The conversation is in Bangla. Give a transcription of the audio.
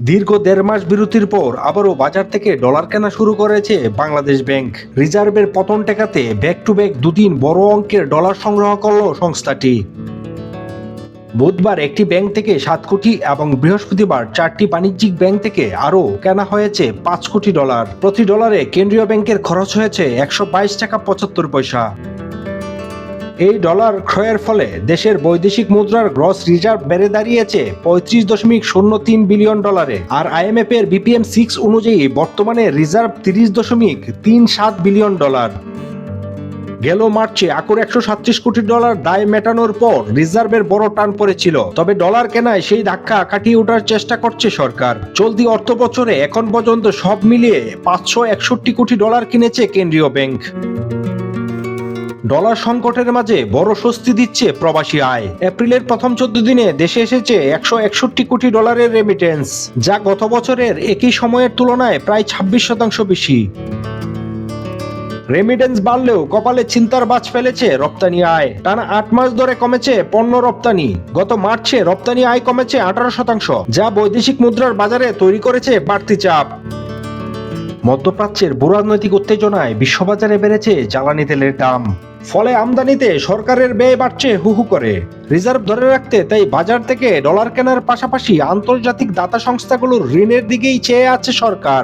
দীর্ঘ 1.5 মাস বিরতির পর আবারও বাজার থেকে ডলার কেনা শুরু করেছে বাংলাদেশ ব্যাংক। রিজার্ভের পতন ঠেকাতে ব্যাক টু ব্যাক দুদিন বড় অঙ্কের ডলার সংগ্রহ করল সংস্থাটি। বুধবার একটি ব্যাংক থেকে 7 কোটি এবং বৃহস্পতিবার 4টি বাণিজ্যিক ব্যাংক থেকে আরও কেনা হয়েছে 5 কোটি ডলার। প্রতি ডলারে কেন্দ্রীয় ব্যাংকের খরচ হয়েছে 122 টাকা 75 পয়সা। এই ডলার ক্রয়ের ফলে দেশের বৈদেশিক মুদ্রার গ্রস রিজার্ভ বেড়ে দাঁড়িয়েছে 35.03 বিলিয়ন ডলারে। আর আইএমএফ এর বিপিএম 6 অনুযায়ী বর্তমানে রিজার্ভ 30.37 বিলিয়ন ডলার। গেল মার্চে আকর 137 কোটি ডলার দায় মেটানোর পর রিজার্ভের বড় টান পড়েছিল, তবে ডলার কেনায় সেই ধাক্কা কাটিয়ে ওঠার চেষ্টা করছে সরকার। চলতি অর্থ বছরে এখন পর্যন্ত সব মিলিয়ে 561 কোটি ডলার কিনেছে কেন্দ্রীয় ব্যাংক। ডলার সংকটের মাঝে বড় স্বস্তি দিচ্ছে প্রবাসী আয়। এপ্রিলের প্রথম 14 দিনে দেশে এসেছে 161 কোটি ডলারের রেমিটেন্স, যা গত বছরের একই সময়ের তুলনায় প্রায় 26% বেশি। রেমিটেন্স বাড়লেও কপালে চিন্তার বাজ ফেলেছে রপ্তানি আয়। টানা 8 মাস ধরে কমেছে পণ্য রপ্তানি। গত মার্চে রপ্তানি আয় কমেছে 18%, যা বৈদেশিক মুদ্রার বাজারে তৈরি করেছে বাড়তি চাপ। মধ্যপ্রাচ্যের ভূরাজনৈতিক উত্তেজনায় বিশ্ববাজারে বেড়েছে জ্বালানি তেলের দাম, ফলে আমদানিতে সরকারের ব্যয় বাড়ছে হু হু করে। রিজার্ভ ধরে রাখতে তাই বাজার থেকে ডলার কেনার পাশাপাশি আন্তর্জাতিক দাতা সংস্থাগুলোর ঋণের দিকেই চেয়ে আছে সরকার।